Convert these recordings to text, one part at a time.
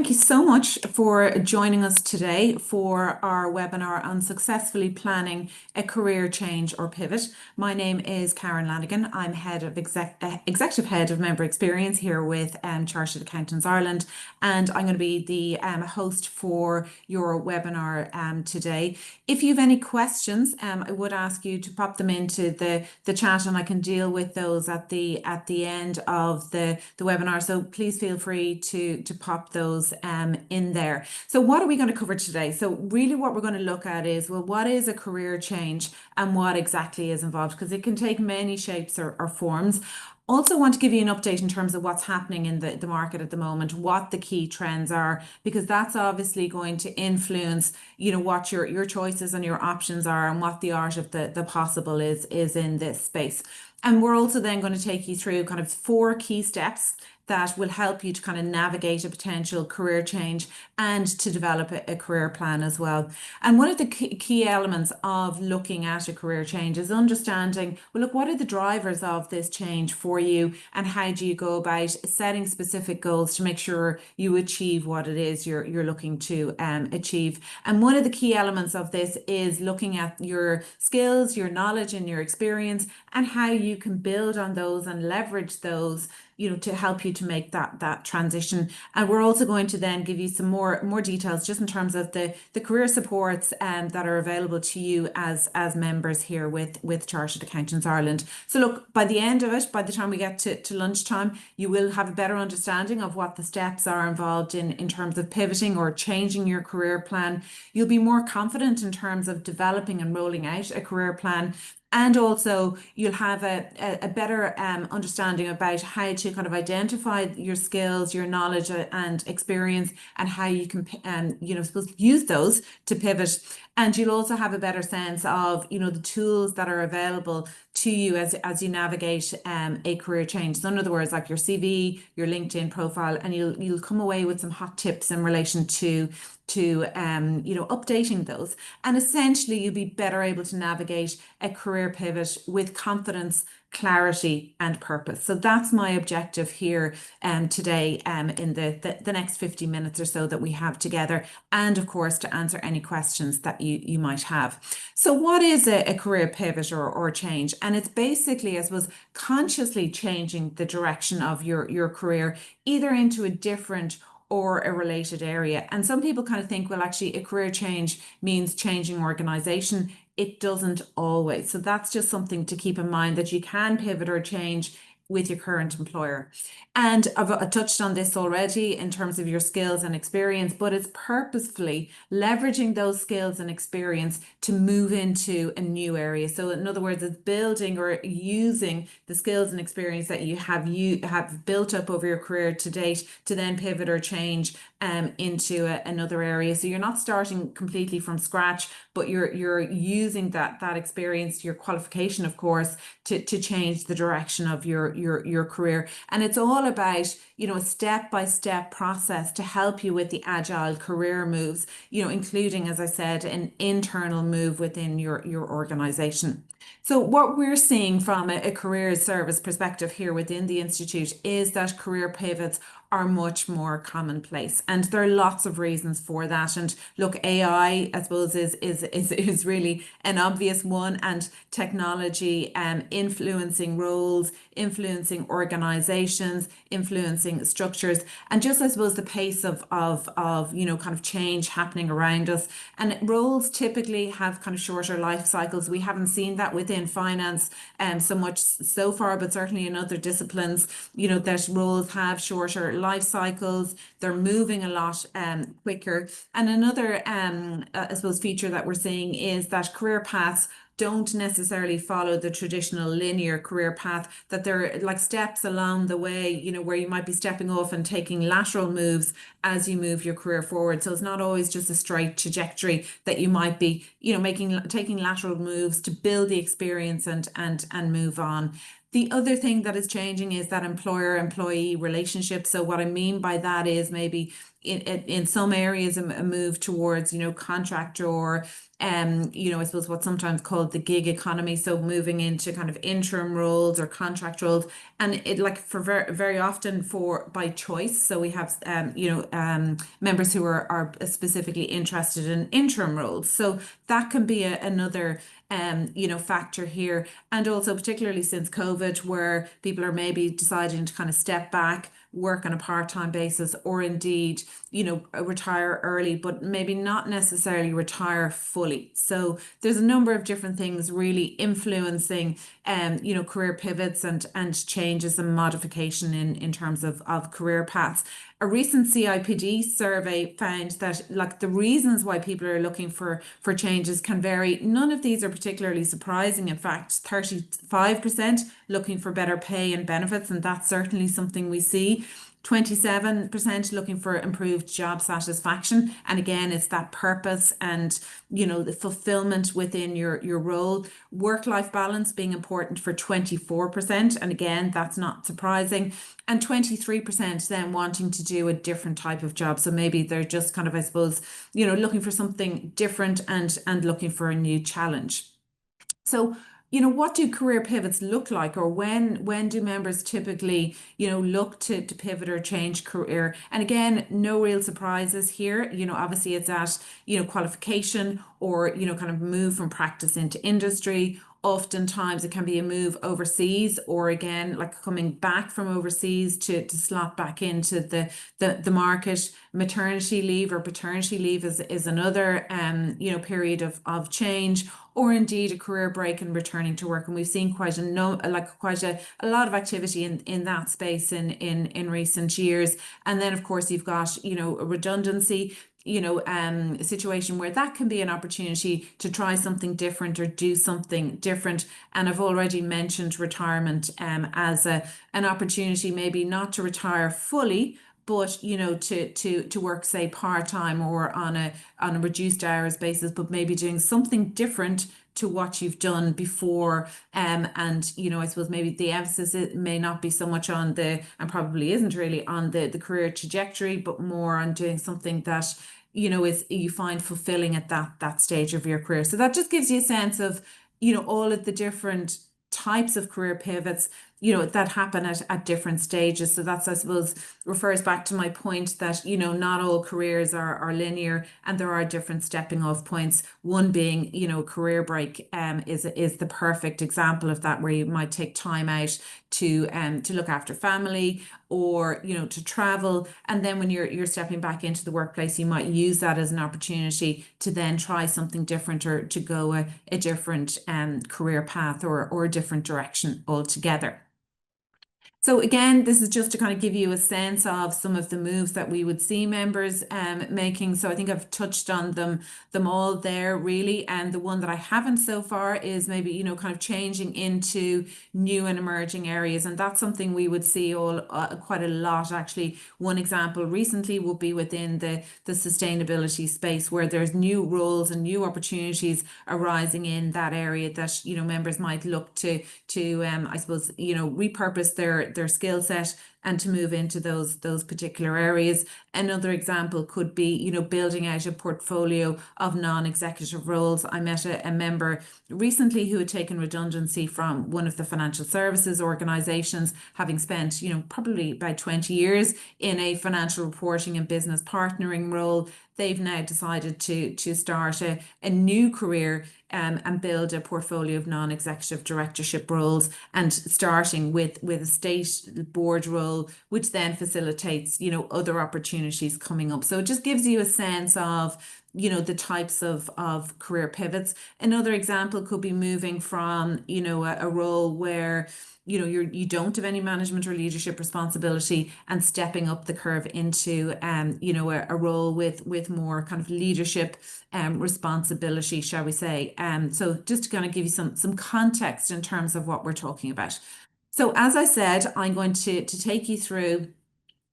Thank you so much for joining us today for our webinar on successfully planning a career change or pivot. My name is Karen Lanigan. I'm executive head of member experience here with Chartered Accountants Ireland, and I'm going to be the host for your webinar today. If you have any questions, I would ask you to pop them into the chat, and I can deal with those at the end of the webinar. So please feel free to pop those in there. So what are we going to cover today? So really what we're going to look at is, well, what is a career change and what exactly is involved? Because it can take many shapes or forms. Also want to give you an update in terms of what's happening in the market at the moment, what the key trends are, because that's obviously going to influence, what your choices and your options are and what the art of the possible is in this space. And we're also then going to take you through kind of 4 key steps that will help you to kind of navigate a potential career change and to develop a career plan as well. And one of the key elements of looking at a career change is understanding, well, look, what are the drivers of this change for you, and how do you go about setting specific goals to make sure you achieve what it is you're looking to achieve. And one of the key elements of this is looking at your skills, your knowledge and your experience, and how you can build on those and leverage those to help you to make that transition. And we're also going to then give you some more details just in terms of the career supports that are available to you as members here with Chartered Accountants Ireland. So look, by the end of it, by the time we get to lunchtime, you will have a better understanding of what the steps are involved in terms of pivoting or changing your career plan. You'll be more confident in terms of developing and rolling out a career plan. And also you'll have a better understanding about how to kind of identify your skills, your knowledge and experience, and how you can, use those to pivot. And you'll also have a better sense of, the tools that are available to you as you navigate a career change. So in other words, like your CV, your LinkedIn profile, and you'll come away with some hot tips in relation to updating those. And essentially you'll be better able to navigate a career pivot with confidence, clarity and purpose. So that's my objective here today in the next 50 minutes or so that we have together, and of course to answer any questions that you might have. So what is a career pivot or change? And it's basically, I suppose, consciously changing the direction of your career, either into a different or a related area. And some people kind of think, well, actually a career change means changing organization. It doesn't always. So that's just something to keep in mind, that you can pivot or change with your current employer. And I've touched on this already in terms of your skills and experience, but it's purposefully leveraging those skills and experience to move into a new area. So in other words, it's building or using the skills and experience that you have built up over your career to date to then pivot or change into another area. So you're not starting completely from scratch, but you're using that experience, your qualification, of course, to change the direction of your career. And it's all about, a step-by-step process to help you with the agile career moves, including, as I said, an internal move within your organization. So what we're seeing from a career service perspective here within the Institute is that career pivots are much more commonplace, and there are lots of reasons for that. And look, AI, I suppose, is really an obvious one, and technology influencing roles, influencing organizations, influencing structures, and just, I suppose, the pace of kind of change happening around us. And roles typically have kind of shorter life cycles. We haven't seen that within finance so much so far, but certainly in other disciplines, that roles have shorter life cycles. They're moving a lot quicker. And another I suppose feature that we're seeing is that career paths don't necessarily follow the traditional linear career path, that they're like steps along the way, where you might be stepping off and taking lateral moves as you move your career forward. So it's not always just a straight trajectory, that you might be, taking lateral moves to build the experience and move on. The other thing that is changing is that employer-employee relationship. So what I mean by that is maybe, in some areas a move towards, contractor or I suppose what's sometimes called the gig economy. So moving into kind of interim roles or contract roles, and it like for very often for by choice. So we have members who are specifically interested in interim roles. So that can be another factor here. And also particularly since COVID, where people are maybe deciding to kind of step back, work on a part-time basis, or indeed, retire early, but maybe not necessarily retire fully. So there's a number of different things really influencing career pivots and changes and modification in terms of career paths. A recent CIPD survey found that like the reasons why people are looking for changes can vary. None of these are particularly surprising. In fact, 35% looking for better pay and benefits, and that's certainly something we see. 27% looking for improved job satisfaction. And again, it's that purpose and, the fulfillment within your role. Work-life balance being important for 24%. And again, that's not surprising. And 23% then wanting to do a different type of job. So maybe they're just kind of, I suppose, looking for something different and looking for a new challenge. So, what do career pivots look like, or when do members typically, look to pivot or change career? And again, no real surprises here. Obviously it's at, qualification or, kind of move from practice into industry. Oftentimes it can be a move overseas, or again, like coming back from overseas to slot back into the market. Maternity leave or paternity leave is another period of change, or indeed a career break and returning to work. And we've seen quite a lot of activity in that space in recent years. And then of course you've got, a redundancy, a situation where that can be an opportunity to try something different or do something different. And I've already mentioned retirement as an opportunity, maybe not to retire fully, but to work, say, part-time or on a reduced hours basis, but maybe doing something different to what you've done before. And I suppose maybe the emphasis it may not be so much on and probably isn't really on the career trajectory, but more on doing something that is you find fulfilling at that stage of your career. So that just gives you a sense of all of the different types of career pivots that happen at different stages. So that's, I suppose, refers back to my point that not all careers are linear, and there are different stepping off points. One being career break is the perfect example of that, where you might take time out to look after family, or to travel, and then when you're stepping back into the workplace, you might use that as an opportunity to then try something different, or to go a different career path or a different direction altogether. So again, this is just to kind of give you a sense of some of the moves that we would see members making. So I think I've touched on them all there really. And the one that I haven't so far is maybe, kind of changing into new and emerging areas. And that's something we would see quite a lot actually. One example recently would be within the sustainability space, where there's new roles and new opportunities arising in that area that, members might look to I suppose, repurpose their skill set and to move into those particular areas. Another example could be, building out a portfolio of non-executive roles. I met a member recently who had taken redundancy from one of the financial services organizations, having spent, probably about 20 years in a financial reporting and business partnering role. They've now decided to start a new career and build a portfolio of non-executive directorship roles, and starting with a state board role, which then facilitates, other opportunities coming up. So it just gives you a sense of, the types of career pivots. Another example could be moving from, a role where you don't have any management or leadership responsibility, and stepping up the curve into a role with more kind of leadership responsibility, shall we say. So just to kind of give you some context in terms of what we're talking about. So as I said, I'm going to take you through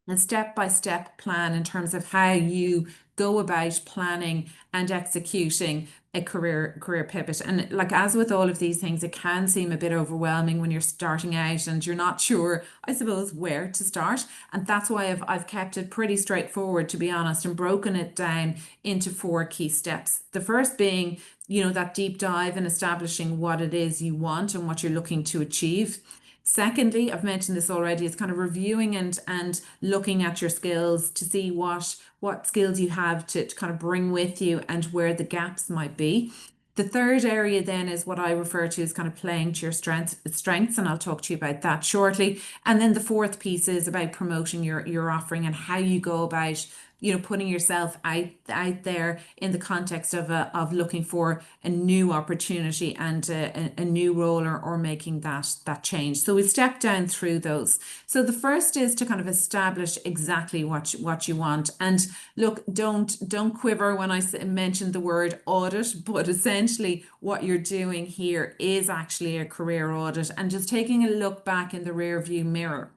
a step-by-step plan in terms of how you go about planning and executing a career pivot. And like as with all of these things, it can seem a bit overwhelming when you're starting out and you're not sure, I suppose, where to start. And that's why I've kept it pretty straightforward, to be honest, and broken it down into four key steps. The first being, that deep dive in establishing what it is you want and what you're looking to achieve. Secondly, I've mentioned this already, it's kind of reviewing and looking at your skills to see what skills you have to kind of bring with you and where the gaps might be. The third area then is what I refer to as kind of playing to your strengths, and I'll talk to you about that shortly. And then the fourth piece is about promoting your offering and how you go about putting yourself out there in the context of looking for a new opportunity and a new role or making that change. So we step down through those. So the first is to kind of establish exactly what you want. And look, don't quiver when I mention the word audit, but essentially what you're doing here is actually a career audit and just taking a look back in the rear view mirror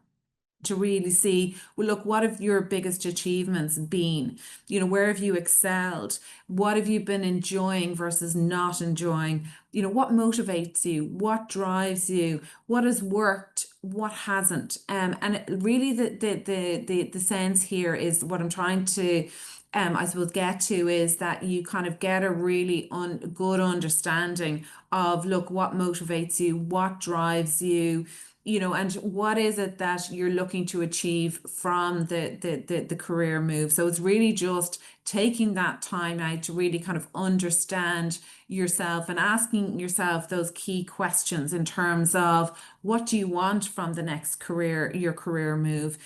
to really see, well, look, what have your biggest achievements been? Where have you excelled? What have you been enjoying versus not enjoying? What motivates you? What drives you? What has worked? What hasn't? Really the sense here is what I'm trying to I suppose get to is that you kind of get a really good understanding of, look, what motivates you, what drives you, and what is it that you're looking to achieve from the career move. So it's really just taking that time out to really kind of understand yourself and asking yourself those key questions in terms of what do you want from the next your career move,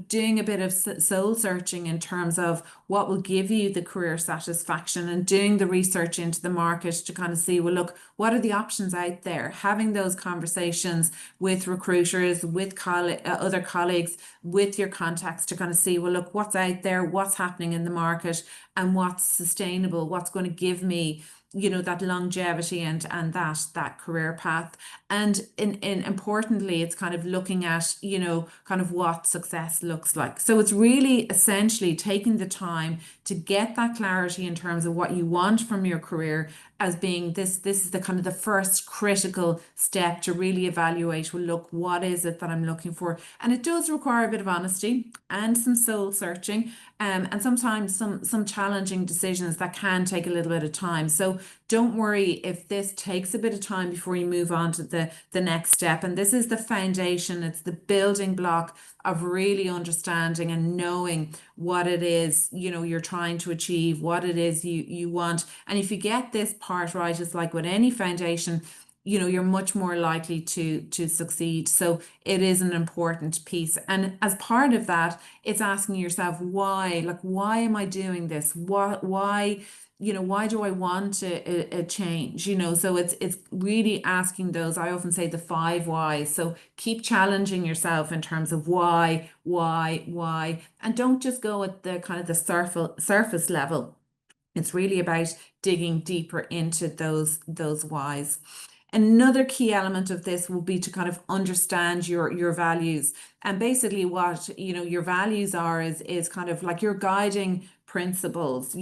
doing a bit of soul searching in terms of what will give you the career satisfaction and doing the research into the market to kind of see, well, look, what are the options out there? Having those conversations with recruiters, with other colleagues, with your contacts to kind of see, well, look, what's out there, what's happening in the market, and what's sustainable, what's going to give me that longevity and that career path. And in importantly, it's kind of looking at kind of what success looks like. So it's really essentially taking the time to get that clarity in terms of what you want from your career, as being this is the kind of the first critical step to really evaluate, well, look, what is it that I'm looking for? And it does require a bit of honesty and some soul searching, and sometimes some challenging decisions that can take a little bit of time. So don't worry if this takes a bit of time before you move on to the next step. And this is the foundation, it's the building block of really understanding and knowing what it is you're trying to achieve, what it is you want. And if you get this part right, it's like with any foundation, you're much more likely to succeed. So it is an important piece. And as part of that, it's asking yourself why, like, why am I doing this? Why do I want a change? So it's really asking those, I often say the 5 whys. So keep challenging yourself in terms of why, and don't just go at the kind of the surface level. It's really about digging deeper into those whys. Another key element of this will be to kind of understand your values, and basically what your values are is kind of like your guiding principles.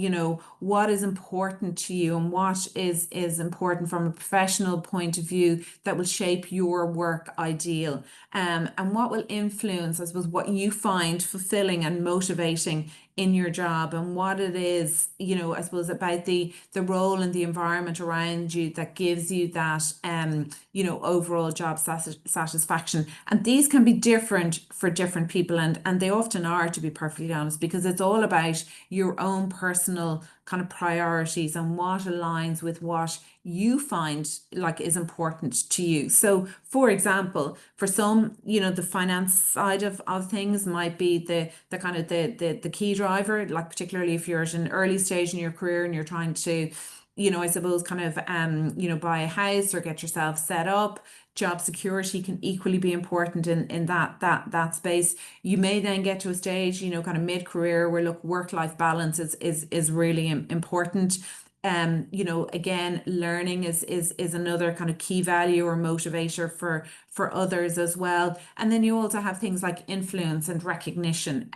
What is important to you and what is important from a professional point of view that will shape your work ideal, and what will influence, I suppose, what you find fulfilling and motivating in your job, and what it is, I suppose, about the role and the environment around you that gives you that overall job satisfaction. And these can be different for different people, and they often are, to be perfectly honest, because it's all about your own personal kind of priorities and what aligns with what you find like is important to you. So for example, for some, the finance side of things might be the kind of the key driver, like particularly if you're at an early stage in your career and you're trying to, I suppose kind of buy a house or get yourself set up. Job security can equally be important in that space. You may then get to a stage, kind of mid-career, where look, work-life balance is really important. You know, again, learning is another kind of key value or motivator for others as well. And then you also have things like influence and recognition.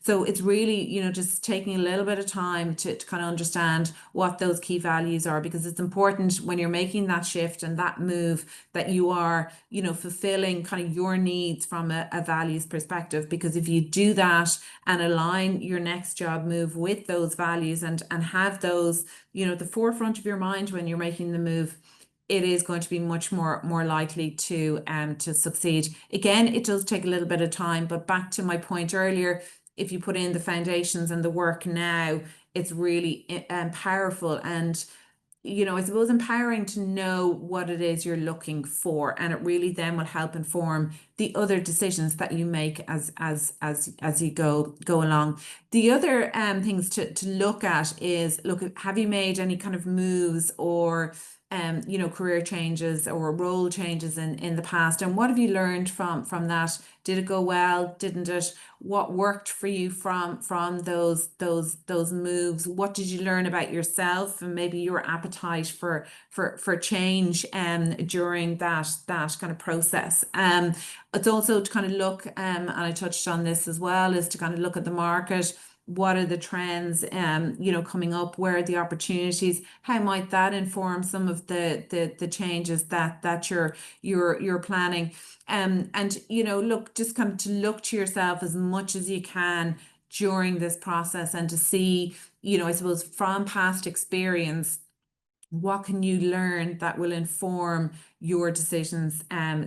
So it's really, you know, just taking a little bit of time to kind of understand what those key values are, because it's important when you're making that shift and that move that you are, you know, fulfilling kind of your needs from a values perspective. Because if you do that and align your next job move with those values and have those, you know, at the forefront of your mind when you're making the move, it is going to be much more likely to succeed. Again, it does take a little bit of time, but back to my point earlier, if you put in the foundations and the work now, it's really powerful and, you know, I suppose empowering to know what it is you're looking for, and it really then will help inform the other decisions that you make as you go along. The other things to look at is, look, have you made any kind of moves or you know, career changes or role changes in the past, and what have you learned from that? Did it go well? Didn't it? What worked for you from those moves? What did you learn about yourself and maybe your appetite for change during that kind of process? It's also to kind of look and I touched on this as well, is to kind of look at the market. What are the trends you know, coming up? Where are the opportunities? How might that inform some of the changes that you're planning? And you know, look, just kind of to look to yourself as much as you can during this process and to see, you know, I suppose from past experience, what can you learn that will inform your decisions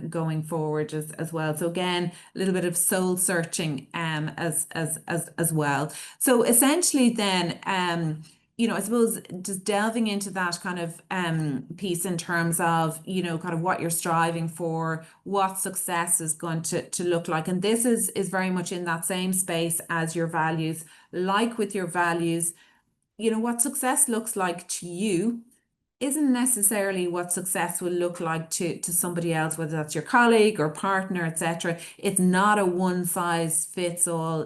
going forward as well. So again, a little bit of soul searching as well. So essentially then you know, I suppose just delving into that kind of piece in terms of, you know, kind of what you're striving for, what success is going to look like. And this is very much in that same space as your values. Like with your values, you know, what success looks like to you isn't necessarily what success will look like to somebody else, whether that's your colleague or partner, etc. It's not a one size fits all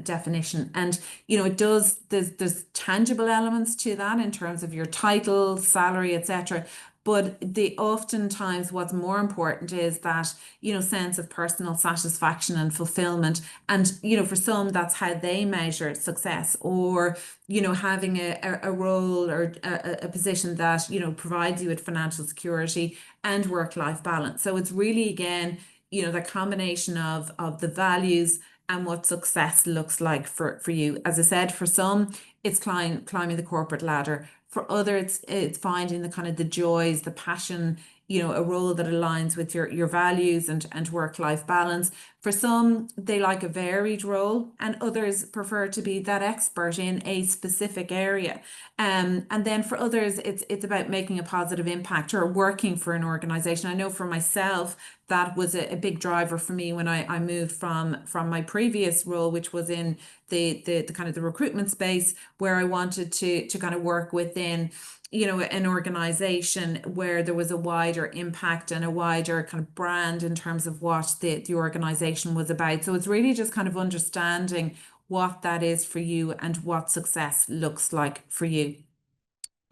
definition. And you know, it does, there's tangible elements to that in terms of your title, salary, etc. But the oftentimes what's more important is that, you know, sense of personal satisfaction and fulfillment. And, you know, for some, that's how they measure success, or, you know, having a role or a position that, you know, provides you with financial security and work-life balance. So it's really, again, you know, the combination of the values and what success looks like for you. As I said, for some, it's climbing the corporate ladder. For others, it's finding the kind of the joys, the passion, you know, a role that aligns with your values and work-life balance. For some, they like a varied role, and others prefer to be that expert in a specific area. And then for others, it's about making a positive impact or working for an organization. I know for myself, that was a big driver for me when I moved from my previous role, which was in the kind of the recruitment space, where I wanted to kind of work within, you know, an organization where there was a wider impact and a wider kind of brand in terms of what the organization was about. So it's really just kind of understanding what that is for you and what success looks like for you.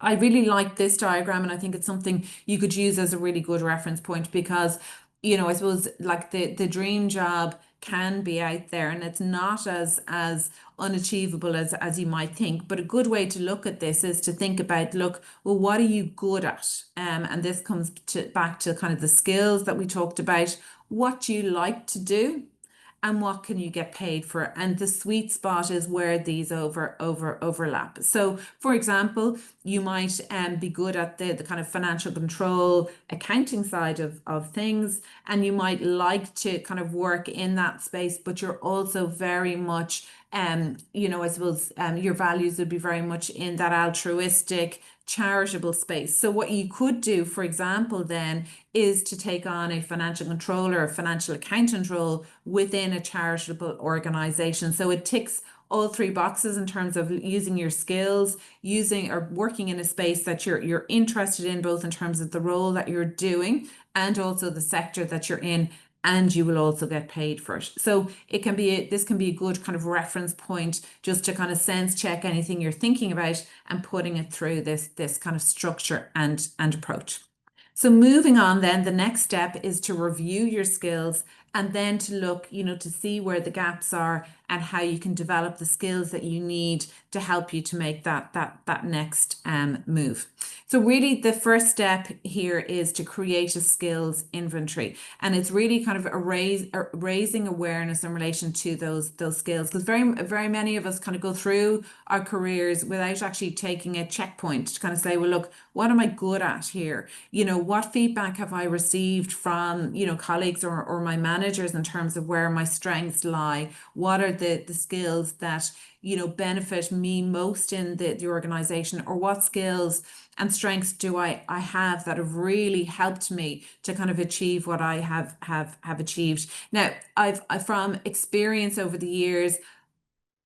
I really like this diagram, and I think it's something you could use as a really good reference point, because, you know, I suppose like the dream job can be out there and it's not as unachievable as you might think. But a good way to look at this is to think about, look, well, what are you good at? And this comes back to kind of the skills that we talked about. What do you like to do? And what can you get paid for? And the sweet spot is where these overlap. So, for example, you might be good at the kind of financial control, accounting side of things, and you might like to kind of work in that space, but you're also very much you know, I suppose your values would be very much in that altruistic, charitable space. So what you could do, for example, then is to take on a financial controller, a financial accountant role within a charitable organization. So it ticks all three boxes in terms of using your skills, using or working in a space that you're interested in, both in terms of the role that you're doing and also the sector that you're in. and you will also get paid for it. So it can be this can be a good kind of reference point just to kind of sense check anything you're thinking about and putting it through this kind of structure and approach. So moving on then, the next step is to review your skills and then to look, to see where the gaps are and how you can develop the skills that you need to help you to make that next move. So really the first step here is to create a skills inventory, and it's really kind of raising awareness in relation to those skills, because very many of us kind of go through our careers without actually taking a checkpoint to kind of say, well, look, what am I good at here? What feedback have I received from, colleagues or my managers in terms of where my strengths lie? What are the skills that, benefit me most in the organization, or what skills and strengths do I have that have really helped me to kind of achieve what I have achieved. Now, I've from experience over the years,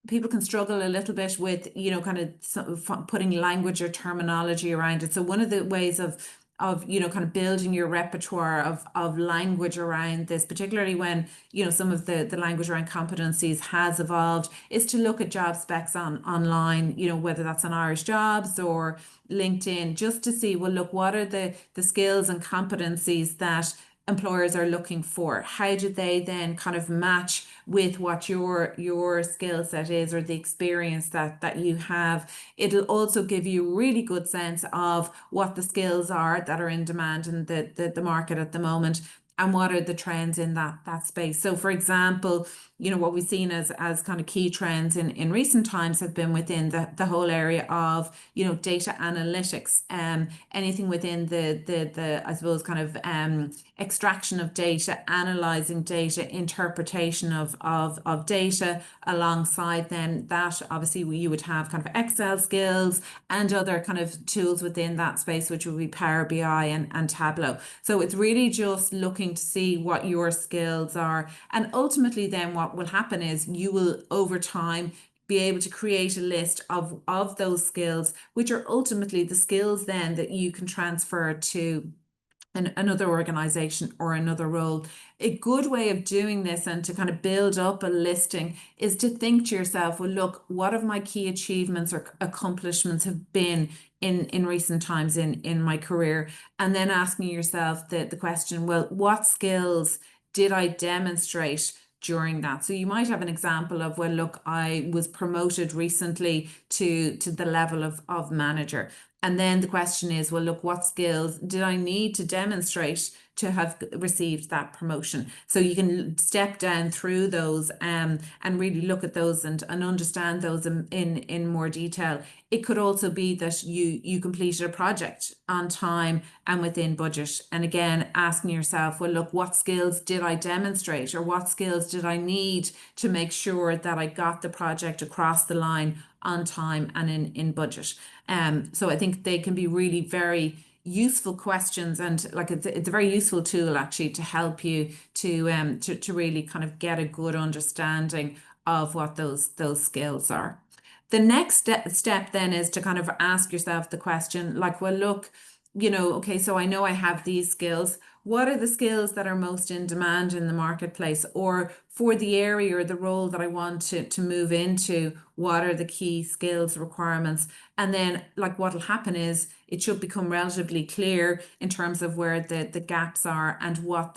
people can struggle a little bit with, kind of putting language or terminology around it. So one of the ways of kind of building your repertoire of language around this, particularly when, some of the language around competencies has evolved, is to look at job specs online, whether that's on Irish Jobs or LinkedIn, just to see, well, look, what are the skills and competencies that employers are looking for? How do they then kind of match with what your skill set is, or the experience that you have? It'll also give you a really good sense of what the skills are that are in demand in the market at the moment, and what are the trends in that space. So for example, what we've seen as kind of key trends in recent times have been within the whole area of, data analytics, anything within the I suppose kind of extraction of data, analyzing data, interpretation of data. Alongside then that, obviously you would have kind of Excel skills and other kind of tools within that space, which would be Power BI and Tableau. So it's really just looking to see what your skills are, and ultimately then what will happen is you will over time be able to create a list of those skills, which are ultimately the skills then that you can transfer to another organization or another role. A good way of doing this and to kind of build up a listing is to think to yourself, well, look, what have my key achievements or accomplishments have been in recent times in my career? And then asking yourself the question, well, what skills did I demonstrate during that? So you might have an example of, well, look, I was promoted recently to the level of manager. And then the question is, well, look, what skills did I need to demonstrate to have received that promotion? So you can step down through those and really look at those and understand those in more detail. It could also be that you completed a project on time and within budget. And again, asking yourself, well, look, what skills did I demonstrate, or what skills did I need to make sure that I got the project across the line on time and in budget? So I think they can be really very useful questions, and like it's a very useful tool actually to help you to really kind of get a good understanding of what those skills are. The next step then is to kind of ask yourself the question, like, well, look, okay, so I know I have these skills. What are the skills that are most in demand in the marketplace, or for the area or the role that I want to move into? What are the key skills requirements? And then, like, what will happen is it should become relatively clear in terms of where the gaps are and what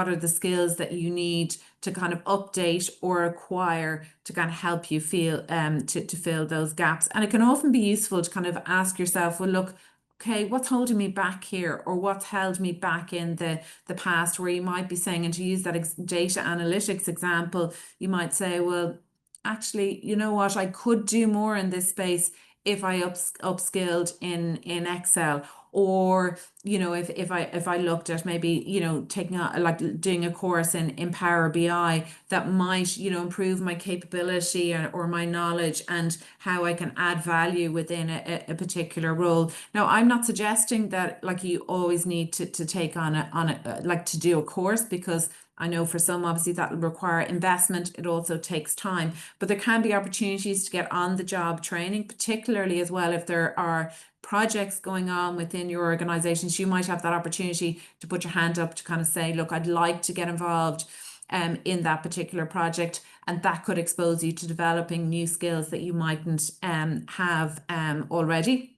are the skills that you need to kind of update or acquire to kind of help you feel to fill those gaps. And it can often be useful to kind of ask yourself, well, look, okay, what's holding me back here, or what's held me back in the past, where you might be saying, and to use that data analytics example, you might say, well, actually, you know what, I could do more in this space if I upskilled in Excel, or if I looked at maybe taking like doing a course in Power BI that might improve my capability or my knowledge and how I can add value within a particular role. Now, I'm not suggesting that like you always need to take on a like to do a course, because I know for some, obviously, that will require investment. It also takes time, but there can be opportunities to get on the job training, particularly as well if there are projects going on within your organizations, you might have that opportunity to put your hand up to kind of say, look, I'd like to get involved in that particular project, and that could expose you to developing new skills that you mightn't have already.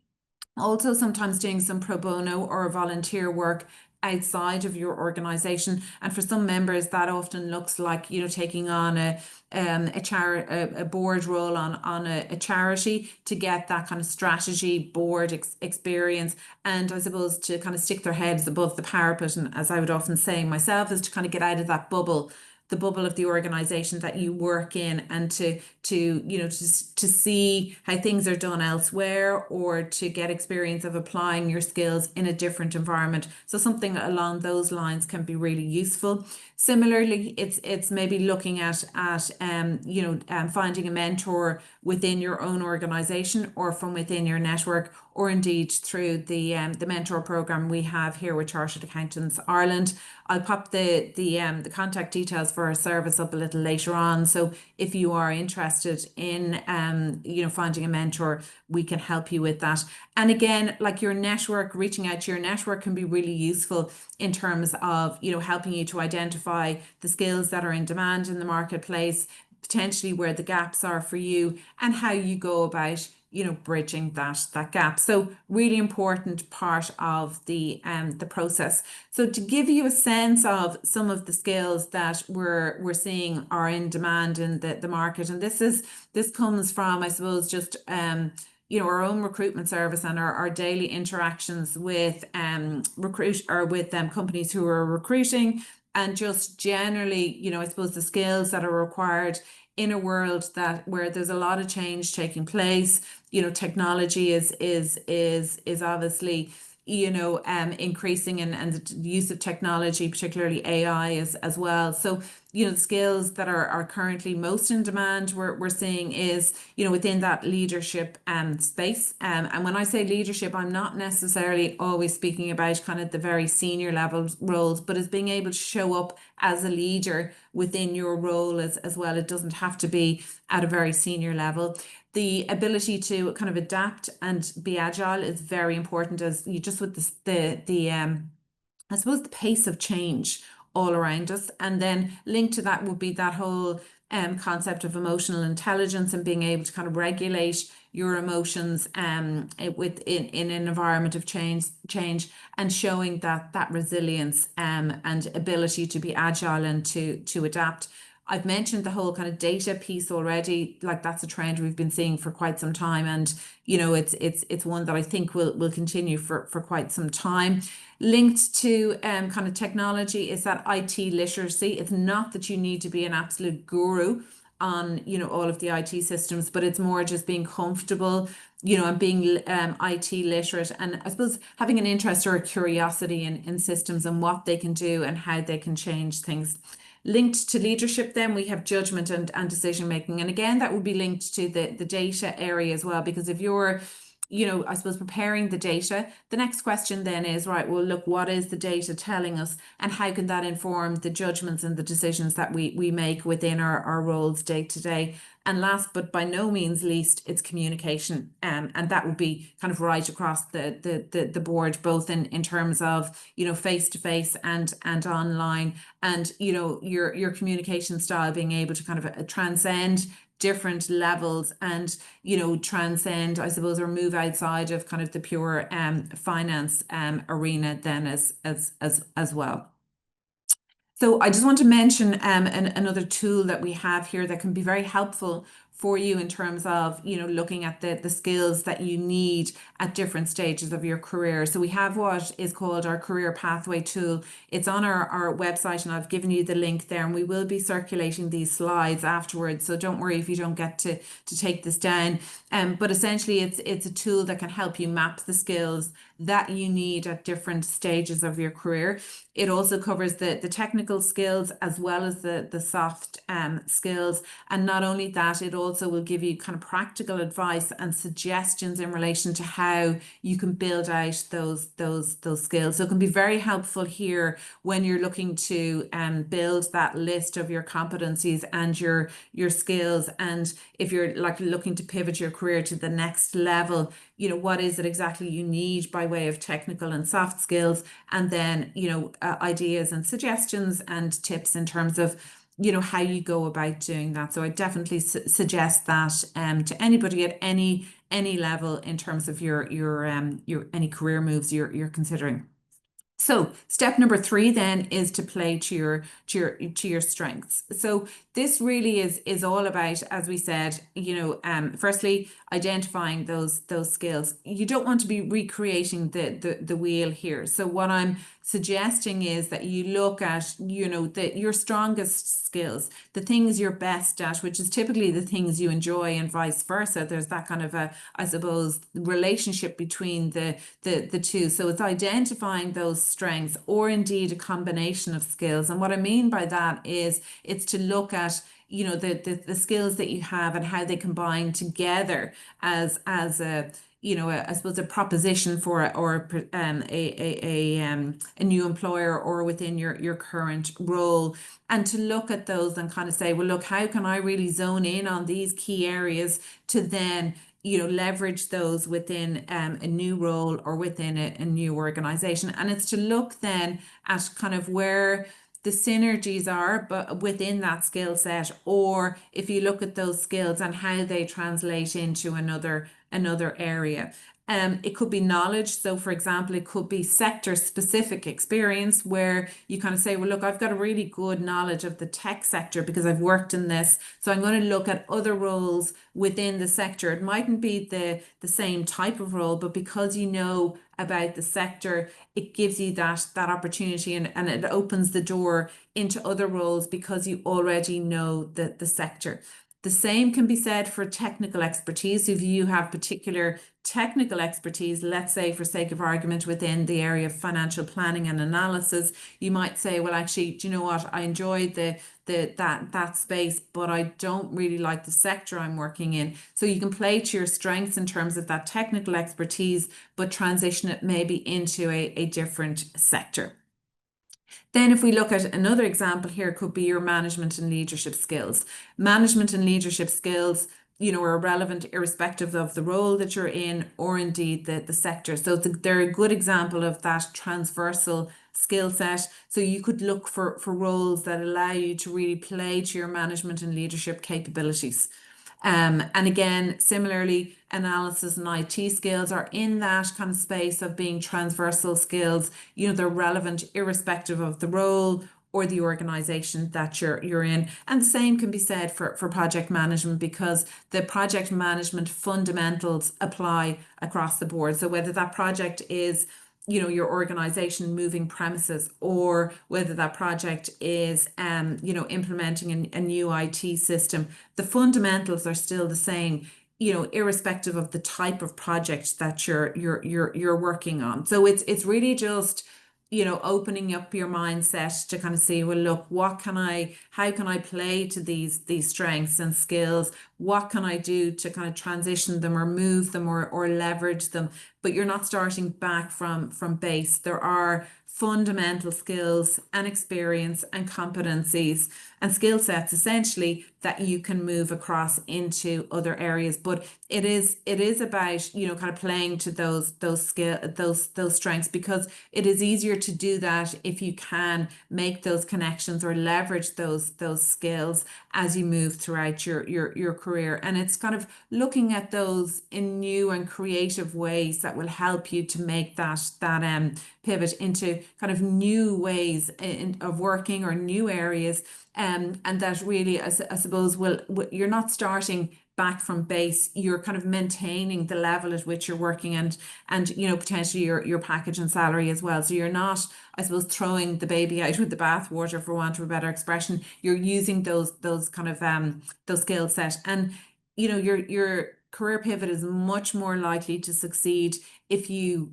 Also, sometimes doing some pro bono or volunteer work outside of your organization, and for some members that often looks like, you know, taking on a board role on a charity to get that kind of strategy board experience, and I suppose to kind of stick their heads above the parapet, and as I would often say myself, is to kind of get out of that bubble, the bubble of the organization that you work in, and to you know, to see how things are done elsewhere, or to get experience of applying your skills in a different environment. So something along those lines can be really useful. Similarly, it's maybe looking at you know, finding a mentor within your own organization or from within your network, or indeed through the mentor program we have here with Chartered Accountants Ireland. I'll pop the contact details for our service up a little later on. So if you are interested in you know, finding a mentor, we can help you with that. And again, like your network, reaching out to your network can be really useful in terms of, you know, helping you to identify the skills that are in demand in the marketplace, potentially where the gaps are for you, and how you go about, you know, bridging that gap. So really important part of the process. So to give you a sense of some of the skills that we're seeing are in demand in the market, and this comes from, I suppose, just you know, our own recruitment service and our daily interactions with companies who are recruiting, and just generally, you know, I suppose the skills that are required in a world where there's a lot of change taking place. You know, technology is obviously, you know, increasing, and the use of technology, particularly AI, as well. So, you know, the skills that are currently most in demand, we're seeing is, you know, within that leadership space. And when I say leadership, I'm not necessarily always speaking about kind of the very senior level roles, but as being able to show up as a leader within your role as well. It doesn't have to be at a very senior level. The ability to kind of adapt and be agile is very important, as you just with the I suppose the pace of change all around us. And then linked to that would be that whole concept of emotional intelligence, and being able to kind of regulate your emotions in an environment of change, and showing that resilience and ability to be agile and to adapt. I've mentioned the whole kind of data piece already. Like, that's a trend we've been seeing for quite some time, and you know, it's one that I think will continue for quite some time. Linked to kind of technology is that IT literacy. It's not that you need to be an absolute guru on, you know, all of the IT systems, but it's more just being comfortable, you know, and being IT literate, and I suppose having an interest or a curiosity in systems and what they can do and how they can change things. Linked to leadership, then we have judgment and decision making, and again, that would be linked to the data area as well, because if you're, you know, I suppose preparing the data, the next question then is, right, well, look, what is the data telling us, and how can that inform the judgments and the decisions that we make within our roles day to day? And last but by no means least, it's communication, and that would be kind of right across the board, both in terms of, you know, face to face and online, and you know, your communication style being able to kind of transcend different levels, and you know, transcend, I suppose, or move outside of kind of the pure finance arena then as well. So I just want to mention another tool that we have here that can be very helpful for you in terms of, you know, looking at the skills that you need at different stages of your career. So we have what is called our career pathway tool. It's on our website, and I've given you the link there, and we will be circulating these slides afterwards. So don't worry if you don't get to take this down. But essentially it's a tool that can help you map the skills that you need at different stages of your career. It also covers the technical skills as well as the soft skills. And not only that, it also will give you kind of practical advice and suggestions in relation to how you can build out those skills. So it can be very helpful here when you're looking to build that list of your competencies and your skills. And if you're like looking to pivot your career to the next level, you know, what is it exactly you need by way of technical and soft skills, and then, you know, ideas and suggestions and tips in terms of, you know, how you go about doing that. So I definitely suggest that to anybody at any level in terms of your any career moves you're considering. So step number 3 then is to play to your strengths. So this really is all about, as we said, you know, firstly identifying those skills. You don't want to be recreating the wheel here. So what I'm suggesting is that you look at, you know, your strongest skills, the things you're best at, which is typically the things you enjoy, and vice versa. There's that kind of a, I suppose, relationship between the two. So it's identifying those strengths, or indeed a combination of skills. And what I mean by that is it's to look at, you know, the skills that you have and how they combine together as a, you know, I suppose a proposition for a new employer, or within your current role, and to look at those and kind of say, well, look, how can I really zone in on these key areas to then, you know, leverage those within a new role or within a new organization. And it's to look then at kind of where the synergies are, but within that skill set, or if you look at those skills and how they translate into another area. It could be knowledge. So for example, it could be sector specific experience where you kind of say, well, look, I've got a really good knowledge of the tech sector because I've worked in this. So I'm going to look at other roles within the sector. It mightn't be the same type of role, but because you know about the sector, it gives you that opportunity, and it opens the door into other roles because you already know the sector. The same can be said for technical expertise. If you have particular technical expertise, let's say for sake of argument within the area of financial planning and analysis, you might say, well, actually, do you know what? I enjoyed that space, but I don't really like the sector I'm working in. So you can play to your strengths in terms of that technical expertise, but transition it maybe into a different sector. Then if we look at another example here, could be your management and leadership skills. Management and leadership skills, you know, are relevant irrespective of the role that you're in, or indeed the sector. So they're a good example of that transversal skill set. So you could look for roles that allow you to really play to your management and leadership capabilities. And again, similarly, analysis and IT skills are in that kind of space of being transversal skills. You know, they're relevant irrespective of the role or the organization that you're in. And the same can be said for project management, because the project management fundamentals apply across the board. So whether that project is, you know, your organization moving premises, or whether that project is you know, implementing a new IT system, the fundamentals are still the same, you know, irrespective of the type of project that you're working on. So it's really just, you know, opening up your mindset to kind of see, well, look, how can I play to these strengths and skills? What can I do to kind of transition them or move them or leverage them? But you're not starting back from base. There are fundamental skills and experience and competencies and skill sets essentially that you can move across into other areas. But it is about, you know, kind of playing to those strengths, because it is easier to do that if you can make those connections or leverage those skills as you move throughout your career. And it's kind of looking at those in new and creative ways that will help you to make that pivot into kind of new ways of working, or new areas, and that really, I suppose, you're not starting back from base. You're kind of maintaining the level at which you're working, and you know, potentially your package and salary as well. So you're not, I suppose, throwing the baby out with the bathwater, for want of a better expression. You're using those kind of those skill set, and you know, your career pivot is much more likely to succeed if you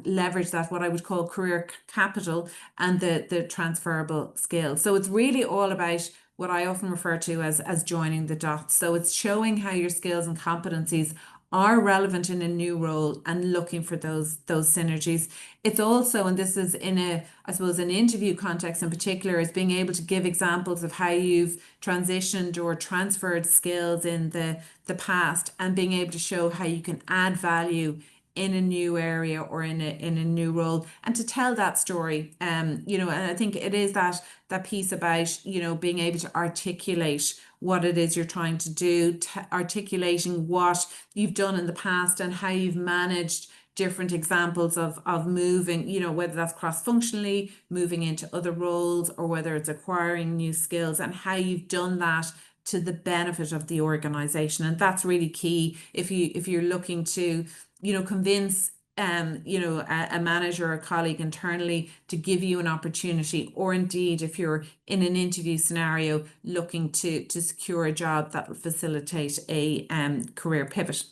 leverage that, what I would call career capital, and the transferable skills. So it's really all about what I often refer to as joining the dots. So it's showing how your skills and competencies are relevant in a new role and looking for those synergies. It's also, and this is in a, I suppose, an interview context in particular, is being able to give examples of how you've transitioned or transferred skills in the past, and being able to show how you can add value in a new area or in a new role, and to tell that story. And I think it is that piece about, being able to articulate what it is you're trying to do, articulating what you've done in the past and how you've managed different examples of moving, whether that's cross-functionally, moving into other roles, or whether it's acquiring new skills, and how you've done that to the benefit of the organization. And that's really key if you're looking to, convince a manager or a colleague internally to give you an opportunity, or indeed if you're in an interview scenario looking to secure a job that will facilitate a career pivot.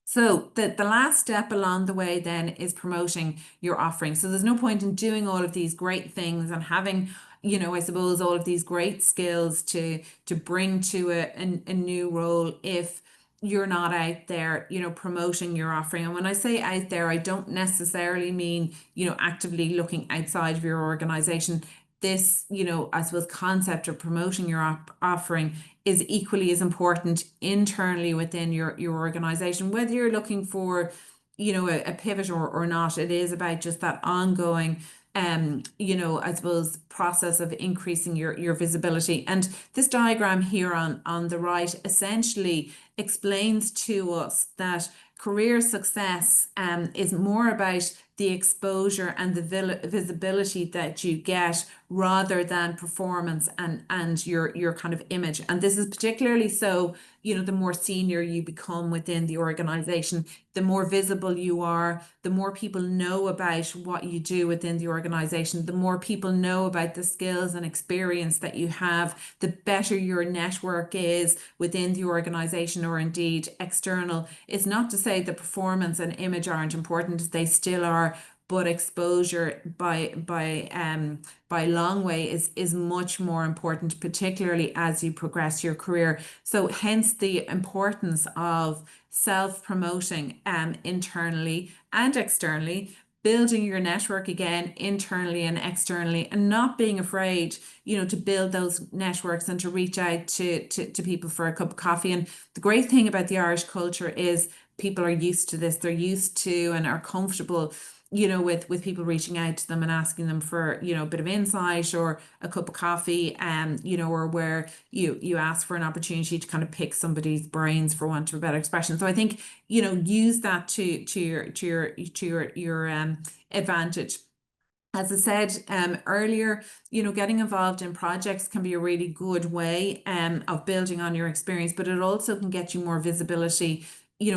So the last step along the way then is promoting your offering. So there's no point in doing all of these great things and having, I suppose, all of these great skills to bring to a new role if you're not out there, promoting your offering. And when I say out there, I don't necessarily mean, actively looking outside of your organization. This, I suppose, concept of promoting your offering is equally as important internally within your organization, whether you're looking for, a pivot or not. It is about just that ongoing I suppose, process of increasing your visibility. And this diagram here on the right essentially explains to us that career success is more about the exposure and the visibility that you get, rather than performance and your kind of image. And this is particularly so, the more senior you become within the organization, the more visible you are, the more people know about what you do within the organization, the more people know about the skills and experience that you have, the better your network is within the organization or indeed external. It's not to say that performance and image aren't important, they still are, but exposure by long way is much more important, particularly as you progress your career. So hence the importance of self-promoting internally and externally, building your network again internally and externally, and not being afraid, to build those networks and to reach out to people for a cup of coffee. And the great thing about the Irish culture is people are used to this. They're used to and are comfortable, with people reaching out to them and asking them for, a bit of insight or a cup of coffee, or where you ask for an opportunity to kind of pick somebody's brains, for want of a better expression. So I think, use that to your advantage. As I said earlier, getting involved in projects can be a really good way of building on your experience, but it also can get you more visibility,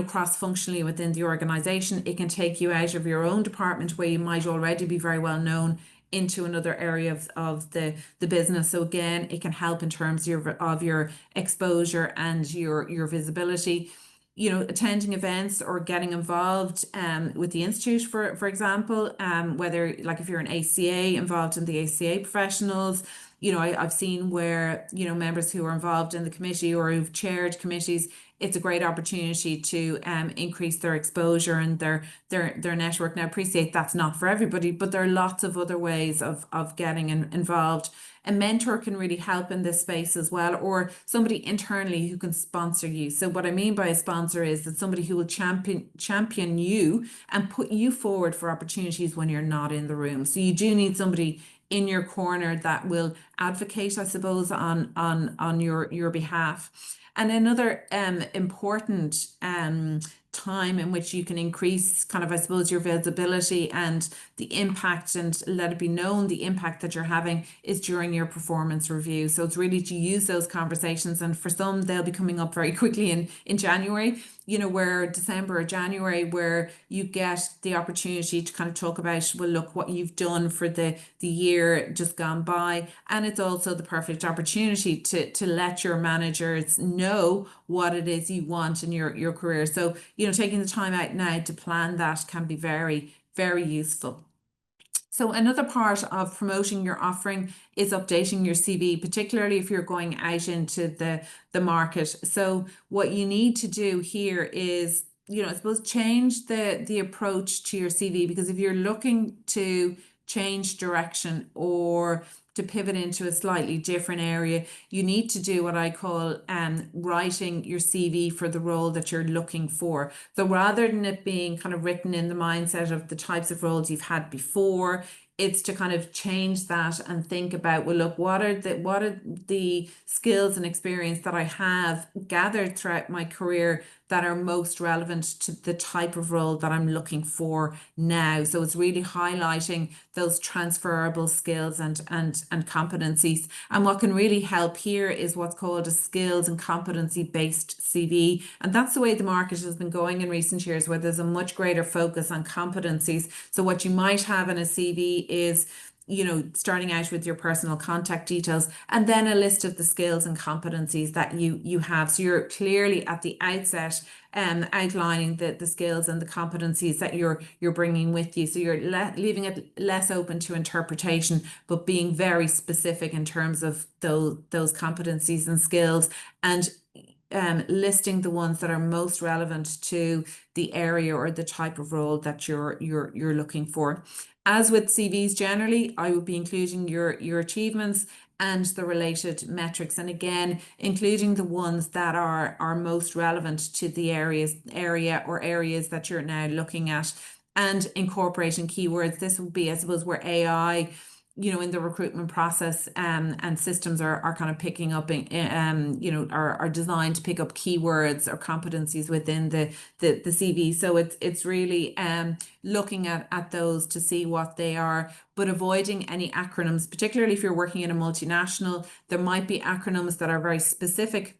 cross-functionally within the organization. It can take you out of your own department where you might already be very well known into another area of the business. So again, it can help in terms of your exposure and your visibility. Attending events or getting involved with the institute, for example, whether, like, if you're an ACA, involved in the ACA professionals. I've seen where, members who are involved in the committee or who've chaired committees, it's a great opportunity to increase their exposure and their network. Now, I appreciate that's not for everybody, but there are lots of other ways of getting involved. A mentor can really help in this space as well, or somebody internally who can sponsor you. So what I mean by a sponsor is that somebody who will champion you and put you forward for opportunities when you're not in the room. So you do need somebody in your corner that will advocate, I suppose, on your behalf. And another important time in which you can increase kind of, I suppose, your visibility and the impact, and let it be known the impact that you're having, is during your performance review. So it's really to use those conversations, and for some they'll be coming up very quickly in January, where December or January, where you get the opportunity to kind of talk about, well, look what you've done for the year just gone by. And it's also the perfect opportunity to let your managers know what it is you want in your career. So, taking the time out now to plan that can be very, very useful. So another part of promoting your offering is updating your CV, particularly if you're going out into the market. So what you need to do here is, I suppose change the approach to your CV, because if you're looking to change direction or to pivot into a slightly different area, you need to do what I call writing your CV for the role that you're looking for. So rather than it being kind of written in the mindset of the types of roles you've had before, it's to kind of change that and think about, well, look, what are the skills and experience that I have gathered throughout my career that are most relevant to the type of role that I'm looking for now. So it's really highlighting those transferable skills and competencies. And what can really help here is what's called a skills and competency based CV. And that's the way the market has been going in recent years, where there's a much greater focus on competencies. So what you might have in a CV is, starting out with your personal contact details and then a list of the skills and competencies that you have. So you're clearly at the outset outlining the skills and the competencies that you're bringing with you. So you're leaving it less open to interpretation, but being very specific in terms of those competencies and skills, and listing the ones that are most relevant to the area or the type of role that you're looking for. As with CVs generally, I would be including your achievements and the related metrics, and again including the ones that are most relevant to the area or areas that you're now looking at, and incorporating keywords. This would be, I suppose, where AI, in the recruitment process, and systems are kind of picking up are designed to pick up keywords or competencies within the CV. So it's really looking at those to see what they are, but avoiding any acronyms, particularly if you're working in a multinational. There might be acronyms that are very specific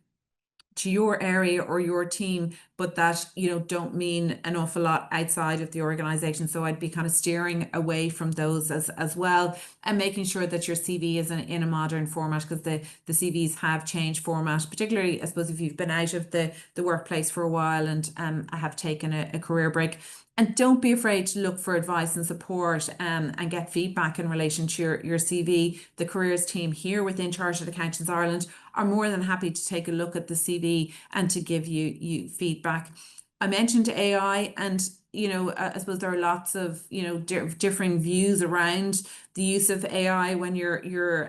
to your area or your team, but that don't mean an awful lot outside of the organization. So I'd be kind of steering away from those as well, and making sure that your CV is in a modern format, because the CVs have changed format, particularly I suppose if you've been out of the workplace for a while and have taken a career break. And don't be afraid to look for advice and support, and get feedback in relation to your CV. The careers team here within Chartered Accountants Ireland are more than happy to take a look at the CV and to give you feedback. I mentioned AI, and I suppose there are lots of differing views around the use of AI when you're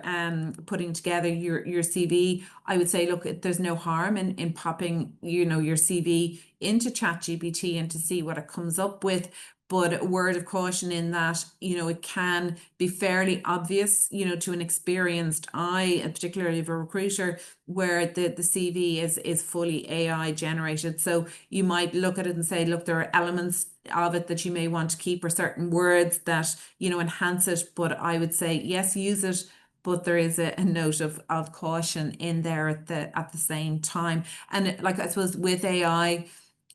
putting together your CV. I would say, look, there's no harm in popping your CV into ChatGPT and to see what it comes up with. But a word of caution in that, it can be fairly obvious, to an experienced eye, and particularly of a recruiter, where the CV is fully AI generated. So you might look at it and say, look, there are elements of it that you may want to keep, or certain words that, enhance it. But I would say, yes, use it, but there is a note of caution in there at the same time. And like, I suppose with AI,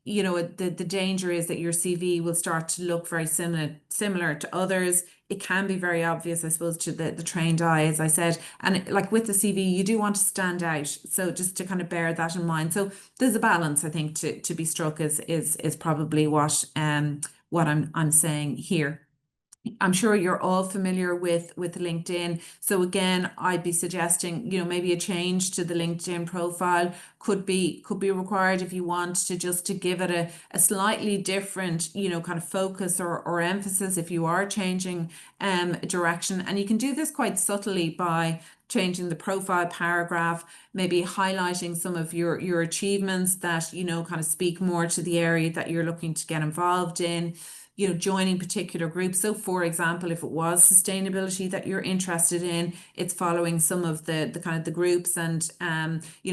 the danger is that your CV will start to look very similar to others. It can be very obvious, I suppose, to the trained eye, as I said. And like with the CV, you do want to stand out. So just to kind of bear that in mind. So there's a balance, I think, to be struck is probably what I'm saying here. I'm sure you're all familiar with LinkedIn. So again, I'd be suggesting, maybe a change to the LinkedIn profile could be required if you want to give it a slightly different, kind of focus or emphasis if you are changing direction. And you can do this quite subtly by changing the profile paragraph, maybe highlighting some of your achievements that, kind of speak more to the area that you're looking to get involved in. Joining particular groups. So for example, if it was sustainability that you're interested in, it's following some of the kind of the groups and,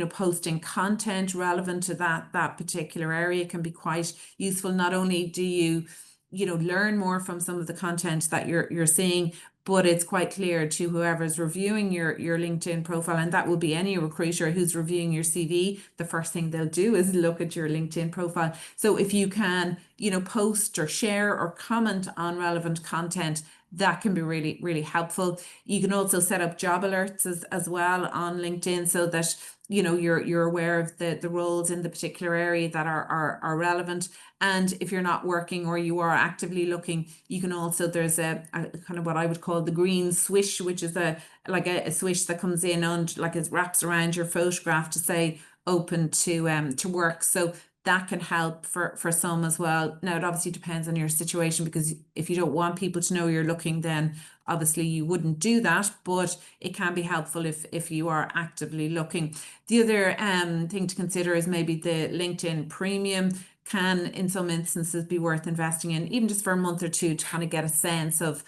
posting content relevant to that particular area can be quite useful. Not only do you learn more from some of the content that you're seeing, but it's quite clear to whoever's reviewing your LinkedIn profile, and that will be any recruiter who's reviewing your CV, the first thing they'll do is look at your LinkedIn profile. So if you can, post or share or comment on relevant content, that can be really, really helpful. You can also set up job alerts as well on LinkedIn, so that you're aware of the roles in the particular area that are relevant. And if you're not working or you are actively looking, you can also, there's a kind of what I would call the green swish, which is a swish that comes in and like it wraps around your photograph to say open to work. So that can help for some as well. Now, it obviously depends on your situation, because if you don't want people to know you're looking, then obviously you wouldn't do that, but it can be helpful if you are actively looking. The other thing to consider is maybe the LinkedIn Premium can in some instances be worth investing in, even just for a month or two, to kind of get a sense of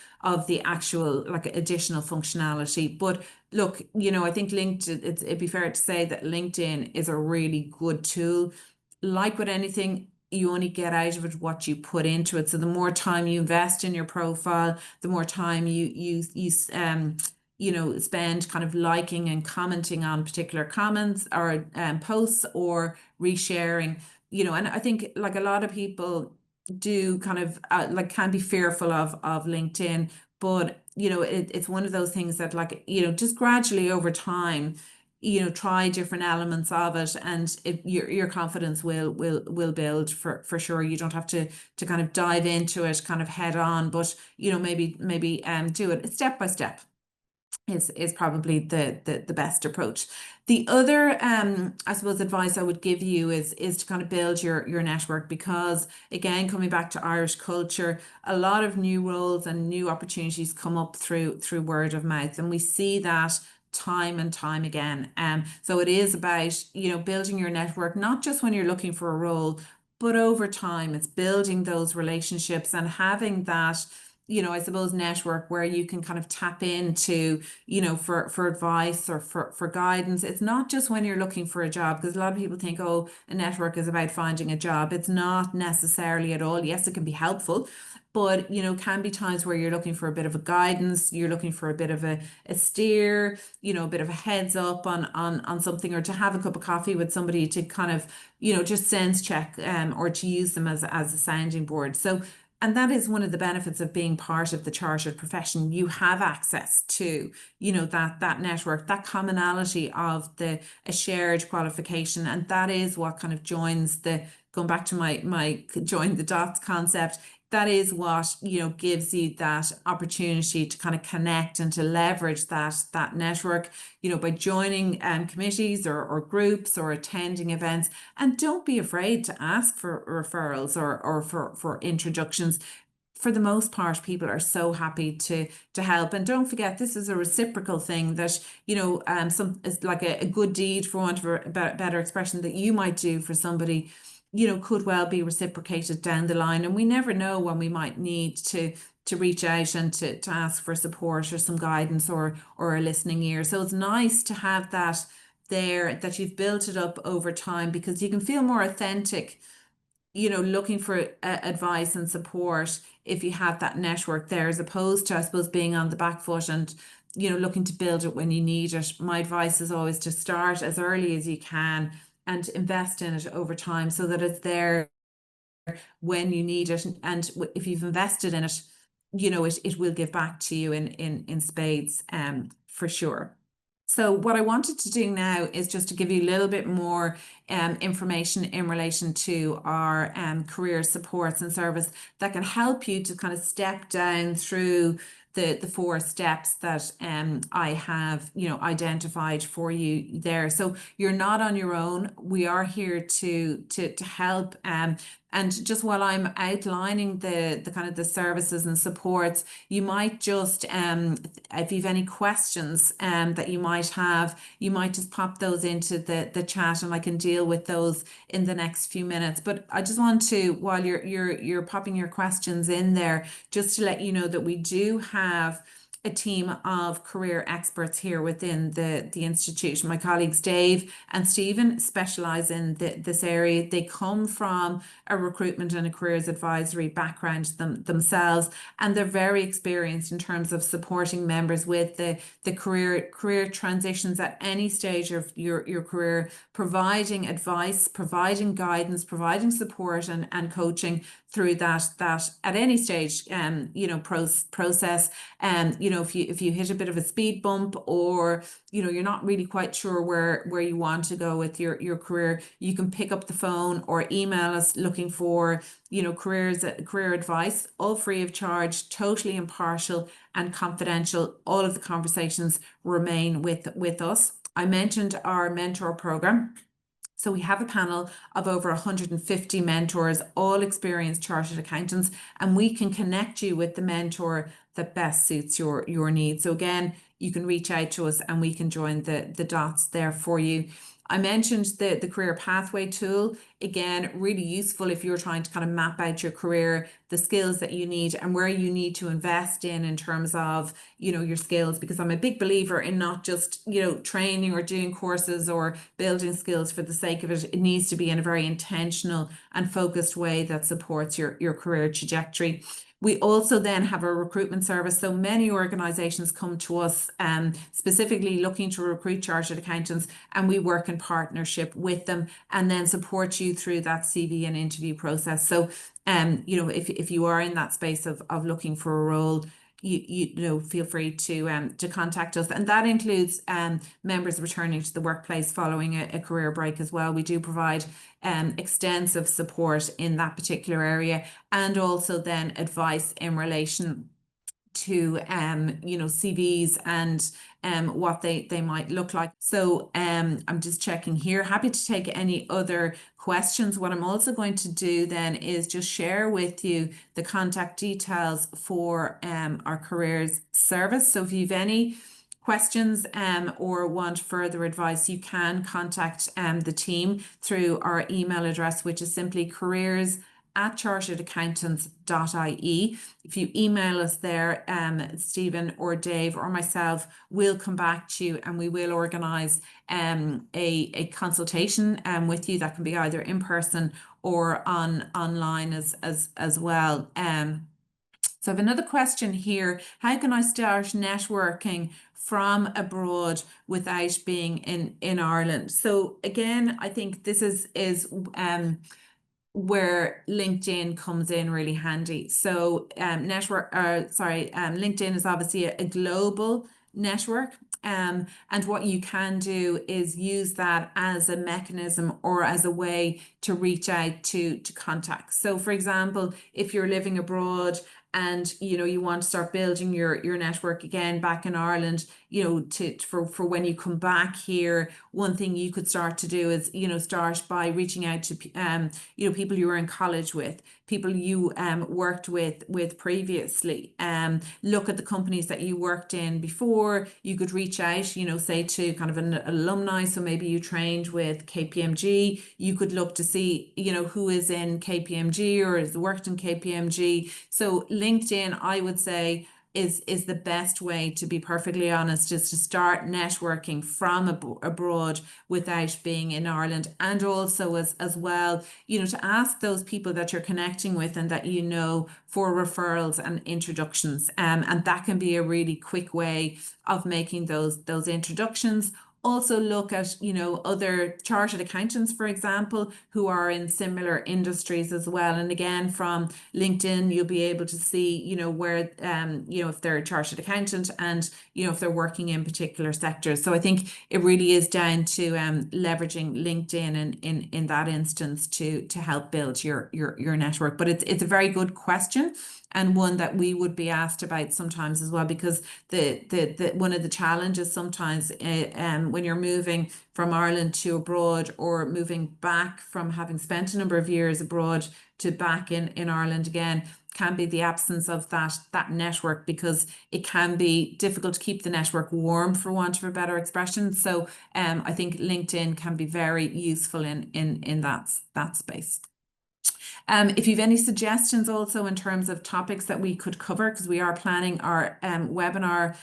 the actual like additional functionality. But look, I think it'd be fair to say that LinkedIn is a really good tool. Like with anything, you only get out of it what you put into it. So the more time you invest in your profile, the more time you spend kind of liking and commenting on particular comments or posts, or resharing. And I think like a lot of people do kind of like can be fearful of LinkedIn, but it's one of those things that like just gradually over time try different elements of it, and your confidence will build for sure. You don't have to kind of dive into it kind of head on, but maybe do it step by step is probably the best approach. The other I suppose advice I would give you is to kind of build your network, because again, coming back to Irish culture, a lot of new roles and new opportunities come up through word of mouth, and we see that time and time again. So it is about building your network, not just when you're looking for a role, but over time. It's building those relationships and having that I suppose network where you can kind of tap into for advice or for guidance. It's not just when you're looking for a job, because a lot of people think, oh, a network is about finding a job. It's not necessarily at all. Yes, it can be helpful, but can be times where you're looking for a bit of a guidance, you're looking for a bit of a steer, a bit of a heads up on something, or to have a cup of coffee with somebody to kind of just sense check or to use them as a sounding board. So, and that is one of the benefits of being part of the chartered profession. You have access to, that network, that commonality of a shared qualification. And that is what kind of joins going back to my join the dots concept. That is what, gives you that opportunity to kind of connect and to leverage that network, by joining committees or groups or attending events. And don't be afraid to ask for referrals or for introductions. For the most part, people are so happy to help. And don't forget, this is a reciprocal thing that, it's like a good deed, for want of a better expression, that you might do for somebody, could well be reciprocated down the line. And we never know when we might need to reach out and to ask for support or some guidance or a listening ear. So it's nice to have that there, that you've built it up over time, because you can feel more authentic, looking for advice and support if you have that network there, as opposed to, I suppose, being on the back foot and looking to build it when you need it. My advice is always to start as early as you can and invest in it over time, so that it's there when you need it. And if you've invested in it, it will give back to you in spades, for sure. So what I wanted to do now is just to give you a little bit more information in relation to our career supports and service that can help you to kind of step down through the 4 steps that I have identified for you there. So you're not on your own. We are here to help. And just while I'm outlining the kind of the services and supports, you might just if you've any questions that you might have, you might just pop those into the chat, and I can deal with those in the next few minutes. But I just want to, while you're popping your questions in there, just to let you know that we do have a team of career experts here within the institute. My colleagues Dave and Stephen specialise in this area. They come from a recruitment and a careers advisory background themselves, and they're very experienced in terms of supporting members with the career transitions at any stage of your career, providing advice, providing guidance, providing support and coaching through that at any stage, you know, process. You know, if you hit a bit of a speed bump, or you know, you're not really quite sure where you want to go with your career, you can pick up the phone or email us looking for, you know, career advice, all free of charge, totally impartial and confidential. All of the conversations remain with us. I mentioned our mentor program. So we have a panel of over 150 mentors, all experienced chartered accountants, and we can connect you with the mentor that best suits your needs. So again, you can reach out to us and we can join the dots there for you. I mentioned the career pathway tool. Again, really useful if you're trying to kind of map out your career, the skills that you need and where you need to invest in terms of, you know, your skills, because I'm a big believer in not just, you know, training or doing courses or building skills for the sake of it. It needs to be in a very intentional and focused way that supports your career trajectory. We also then have a recruitment service. So many organizations come to us specifically looking to recruit chartered accountants, and we work in partnership with them and then support you through that CV and interview process. So, you know, if you are in that space of looking for a role, you know, feel free to contact us, and that includes members returning to the workplace following a career break as well. We do provide extensive support in that particular area, and also then advice in relation to you know, CVs and what they might look like. So I'm just checking here. Happy to take any other questions. What I'm also going to do then is just share with you the contact details for our careers service. So if you've any questions or want further advice, you can contact the team through our email address, which is simply careers@charteredaccountants.ie. If you email us there, Stephen or Dave or myself will come back to you, and we will organise a consultation with you. That can be either in person or online as well. So I have another question here. How can I start networking from abroad without being in Ireland? So again, I think this is where LinkedIn comes in really handy. So LinkedIn is obviously a global network. And what you can do is use that as a mechanism or as a way to reach out to contacts. So for example, if you're living abroad and you know you want to start building your network again back in Ireland, you know, for when you come back here, one thing you could start to do is, you know, start by reaching out to you know, people you were in college with, people you worked with previously. Look at the companies that you worked in before. You could reach out, you know, say to kind of an alumni. So maybe you trained with KPMG. You could look to see, you know, who is in KPMG or has worked in KPMG. So LinkedIn, I would say, is the best way, to be perfectly honest, is to start networking from abroad without being in Ireland. And also as well, you know, to ask those people that you're connecting with and that you know for referrals and introductions. And that can be a really quick way of making those introductions. Also look at, you know, other chartered accountants, for example, who are in similar industries as well. And again, from LinkedIn, you'll be able to see, you know, where, you know, if they're a chartered accountant and, you know, if they're working in particular sectors. So I think it really is down to leveraging LinkedIn in that instance to help build your network. But it's a very good question, and one that we would be asked about sometimes as well, because the one of the challenges sometimes when you're moving from Ireland to abroad, or moving back from having spent a number of years abroad to back in Ireland again, can be the absence of that network, because it can be difficult to keep the network warm, for want of a better expression. So I think LinkedIn can be very useful in that space. If you've any suggestions also in terms of topics that we could cover, because we are planning our webinar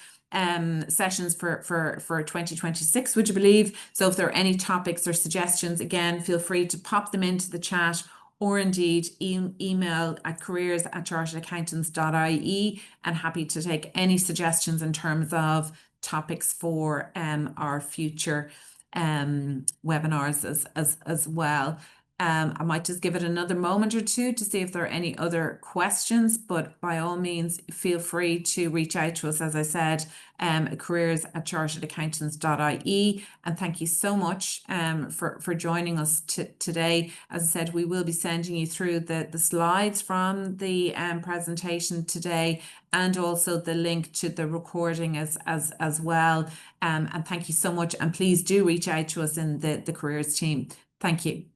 sessions for 2026, would you believe? So if there are any topics or suggestions, again, feel free to pop them into the chat, or indeed email at careers@charteredaccountants.ie, and happy to take any suggestions in terms of topics for our future webinars as well. I might just give it another moment or two to see if there are any other questions, but by all means, feel free to reach out to us, as I said, careers@charteredaccountants.ie. And thank you so much for joining us today. As I said, we will be sending you through the slides from the presentation today, and also the link to the recording as well. And thank you so much. And please do reach out to us in the careers team. Thank you.